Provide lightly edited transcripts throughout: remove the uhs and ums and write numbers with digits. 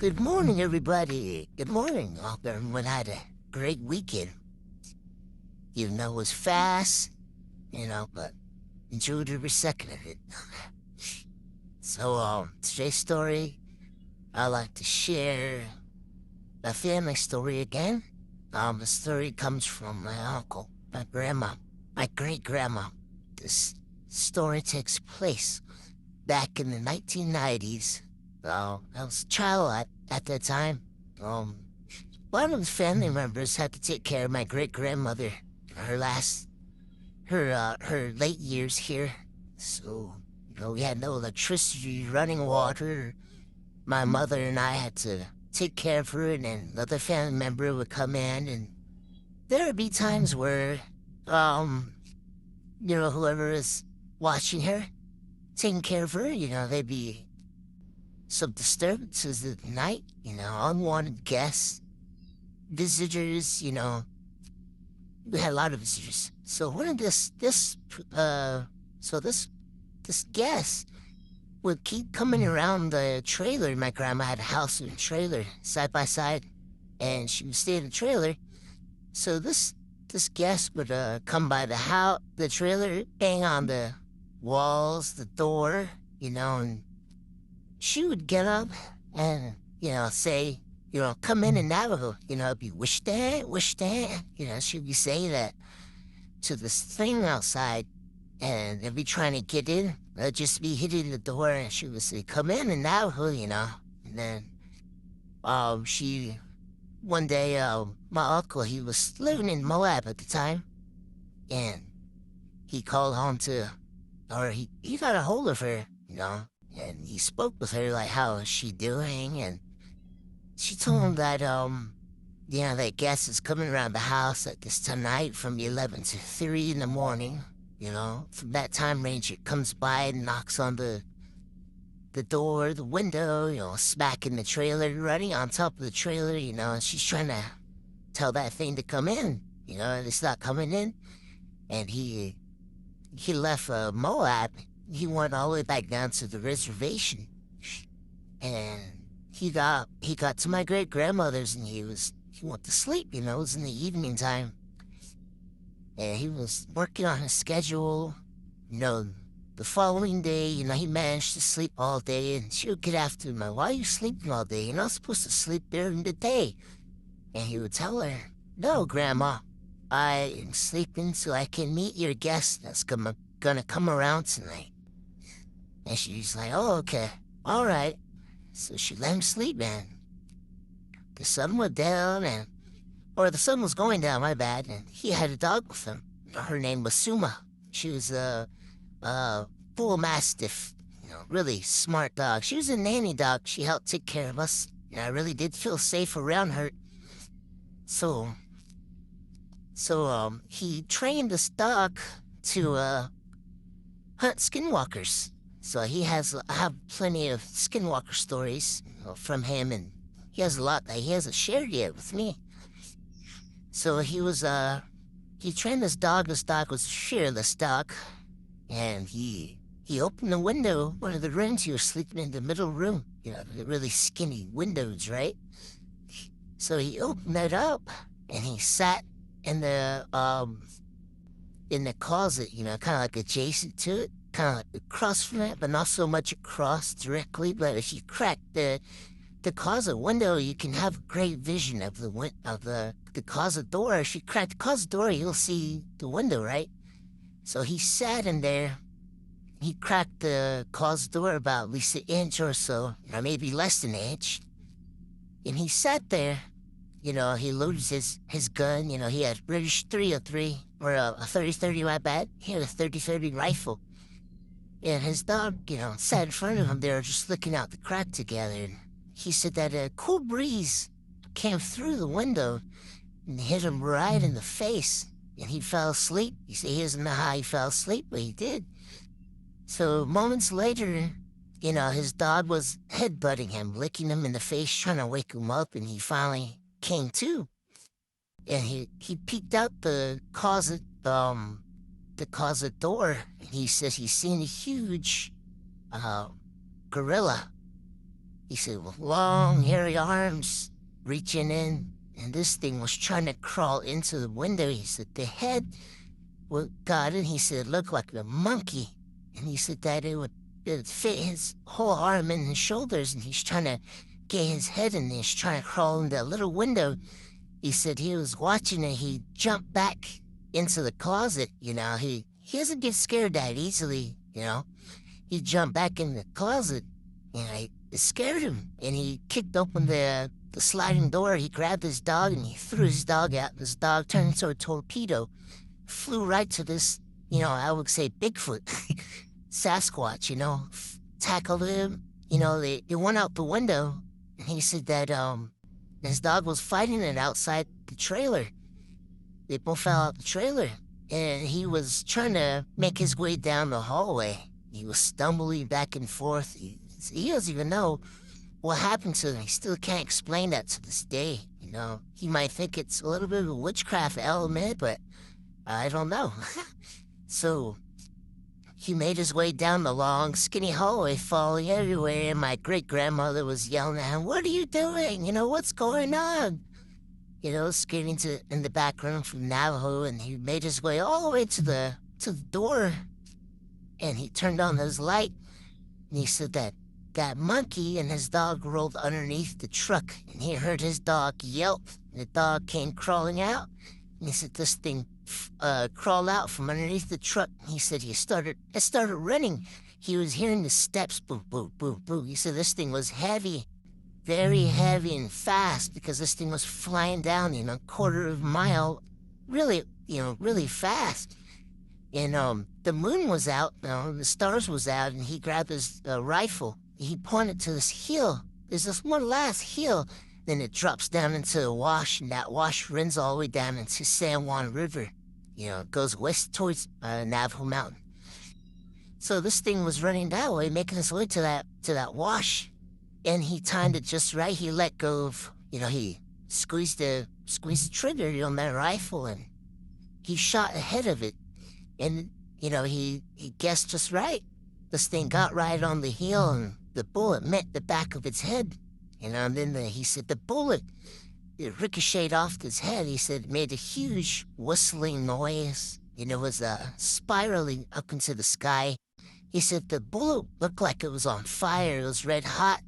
Good morning, everybody. Good morning. Hope everyone had a great weekend. Even though it was fast, but enjoyed every second of it. Today's story, I like to share a family story again. The story comes from my uncle, my grandma, my great-grandma. This story takes place back in the 1990s. I was a child at that time. One of the family members had to take care of my great-grandmother her late years here. So, we had no electricity, running water. My mother and I had to take care of her, and then another family member would come in, and there would be times where, whoever is watching her, taking care of her, they'd be some disturbances at night, unwanted guests, visitors, we had a lot of visitors. So one of this guest would keep coming around the trailer. My grandma had a house and a trailer side by side, and she would stay in the trailer. So this guest would come by the trailer, bang on the walls, the door, and she would get up and, say, come in Navajo, it'd be wish that, she'd be saying that to this thing outside, and they'd be trying to get in. They'd just be hitting the door, and she would say, come in Navajo, and then, one day, my uncle, he was living in Moab at the time, and he called home he got a hold of her, and he spoke with her, like, how is she doing, and she told him that, that guest is coming around the house at this tonight from 11 to 3 in the morning, from that time range. It comes by and knocks on the door, the window, smacking the trailer, running on top of the trailer, and she's trying to tell that thing to come in, and it's not coming in. And he left Moab. He went all the way back down to the reservation, and he got to my great-grandmother's, and he went to sleep, it was in the evening time. And he was working on his schedule, the following day, he managed to sleep all day, and she would get after him, why are you sleeping all day? You're not supposed to sleep during the day. And he would tell her, no, Grandma, I am sleeping so I can meet your guest that's gonna come around tonight. And she's like, oh, okay, all right. So she let him sleep, man. The sun went down, the sun was going down, my bad, and he had a dog with him. Her name was Suma. She was a bull mastiff, really smart dog. She was a nanny dog. She helped take care of us, and I really did feel safe around her. So he trained this dog to hunt skinwalkers. So I have plenty of skinwalker stories from him, and he has a lot that he hasn't shared yet with me. So he trained this dog. This dog was a fearless dog, and he opened the window, one of the rooms. He was sleeping in the middle room, the really skinny windows, right? So he opened that up, and he sat in the closet, kind of like adjacent to it, kind of like across from it, but not so much across directly. But if you crack the closet window, you can have a great vision of the closet door. If you crack the closet door, you'll see the window, right? So he sat in there. He cracked the closet door about at least an inch or so, or maybe less than an inch. And he sat there. He loaded his gun. He had British 303, or a 30-30, my bad. He had a 30-30 rifle. And his dog, sat in front of him. They were just looking out the crack together. And he said that a cool breeze came through the window and hit him right in the face. And he fell asleep. He said he doesn't know how he fell asleep, but he did. So moments later, his dog was headbutting him, licking him in the face, trying to wake him up, and he finally came to. And he peeked out the closet door, and he says he's seen a huge gorilla He said, with long, hairy arms reaching in, and this thing was trying to crawl into the window. He said, the head got in. He said, it looked like a monkey. And he said that it fit his whole arm and his shoulders, and he's trying to get his head in there. He's trying to crawl in that little window. He said he was watching it. He jumped back into the closet. He doesn't get scared that easily. He jumped back in the closet, and it scared him. And he kicked open the sliding door. He grabbed his dog and he threw his dog out. This dog turned into a torpedo, flew right to this, I would say Bigfoot, Sasquatch, tackled him. They went out the window, and he said that his dog was fighting it outside the trailer. They both fell out the trailer, and he was trying to make his way down the hallway. He was stumbling back and forth. He doesn't even know what happened to him. He still can't explain that to this day. He might think it's a little bit of a witchcraft element, but I don't know. So he made his way down the long, skinny hallway, falling everywhere, and my great-grandmother was yelling at him, "What are you doing? What's going on?" Skating in the back room from Navajo, and he made his way all the way to the door, and he turned on his light, and he said that monkey and his dog rolled underneath the truck, and he heard his dog yelp, and the dog came crawling out, and he said this thing crawled out from underneath the truck. He said it started running. He was hearing the steps, boom, boom, boom, boom. He said this thing was heavy, very heavy and fast, because this thing was flying down, a quarter of a mile, really, really fast. And the moon was out, the stars was out, and he grabbed his rifle. He pointed to this hill. There's this one last hill. Then it drops down into a wash, and that wash runs all the way down into San Juan River. It goes west towards Navajo Mountain. So this thing was running that way, making its way to that wash. And he timed it just right. He let go of, he squeezed the trigger on that rifle, and he shot ahead of it. And, he guessed just right. This thing got right on the hill, and the bullet met the back of its head. And then he said the bullet, it ricocheted off his head. He said it made a huge whistling noise. It was spiraling up into the sky. He said the bullet looked like it was on fire. It was red hot.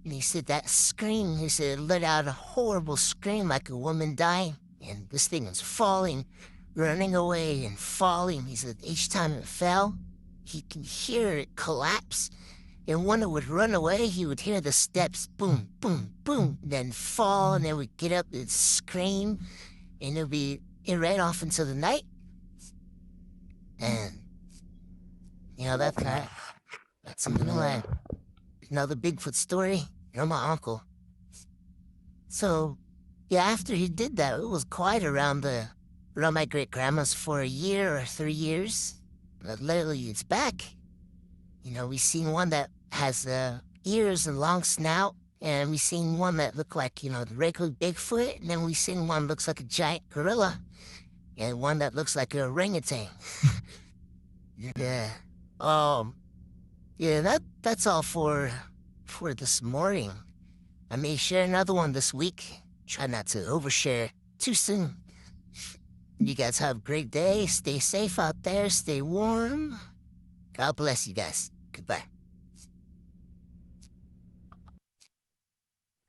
And he said that scream, he said it let out a horrible scream like a woman dying. And this thing was falling, running away and falling. He said each time it fell, he could hear it collapse. And when it would run away, he would hear the steps, boom, boom, boom, then fall, and then would get up and scream, and it ran off into the night. And, that's something like another Bigfoot story. My uncle. So, yeah, after he did that, it was quiet around my great-grandma's for a year or 3 years. But lately, it's back. We seen one that has ears and long snout, and we seen one that looked like, the regular Bigfoot, and then we seen one that looks like a giant gorilla, and one that looks like a orangutan. Yeah. Yeah, that's all for this morning. I may share another one this week. Try not to overshare too soon. You guys have a great day. Stay safe out there. Stay warm. God bless you guys. Goodbye.